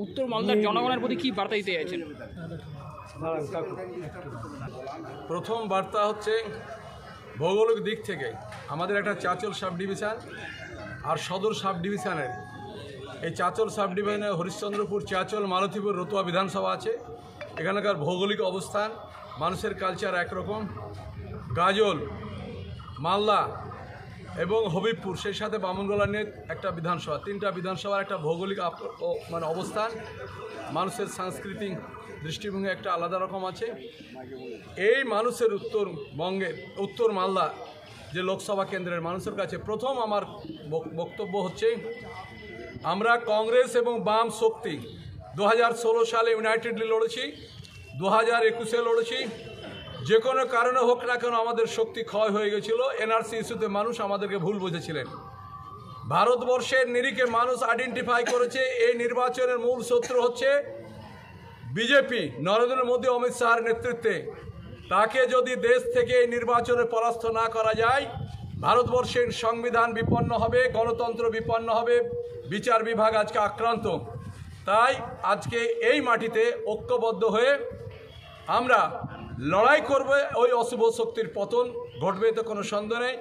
উত্তর মালদার জনগণের প্রতি কী বার্তা দিতে চাইছেন? প্রথম বার্তা হচ্ছে ভৌগোলিক দিক থেকে আমাদের একটা চাঁচল সাব ডিভিশন আর সদর সাব ডিভিশনের এই চাঁচল সাব ডিভিশনে হরিশ্চন্দ্রপুর, চাঁচল, মালতীপুর, রতুয়া বিধানসভা আছে। এখানকার ভৌগোলিক অবস্থান, মানুষের কালচার একরকম। গাজল, মালদা এবং হবিবপুর, সেই সাথে বামুনগোলা নিয়ে একটা বিধানসভা, তিনটা বিধানসভার একটা ভৌগোলিক অবস্থান, মানুষের সাংস্কৃতিক দৃষ্টিভঙ্গি একটা আলাদা রকম আছে। এই মানুষের উত্তরবঙ্গের উত্তর মালদা যে লোকসভা কেন্দ্রের মানুষের কাছে প্রথম আমার বক্তব্য হচ্ছে, আমরা কংগ্রেস এবং বাম শক্তি 2016 সালে ইউনাইটেডলি লড়েছি, 2021-এ লড়েছি। যে কোনো কারণে হোক না কেন আমাদের শক্তি ক্ষয় হয়ে গেছিল। এনআরসি ইস্যুতে মানুষ আমাদেরকে ভুল বুঝেছিলেন। ভারতবর্ষের নিরিখে মানুষ আইডেন্টিফাই করেছে এই নির্বাচনের মূল শত্রু হচ্ছে বিজেপি, নরেন্দ্র মোদী, অমিত শাহর নেতৃত্বে। তাকে যদি দেশ থেকে এই নির্বাচনে পরাস্ত না করা যায়, ভারতবর্ষের সংবিধান বিপন্ন হবে, গণতন্ত্র বিপন্ন হবে, বিচার বিভাগ আজকে আক্রান্ত। তাই আজকে এই মাটিতে ঐক্যবদ্ধ হয়ে আমরা লড়াই করবে, ওই অশুভ শক্তির পতন ঘটবে, তো কোনো সন্দেহ নেই।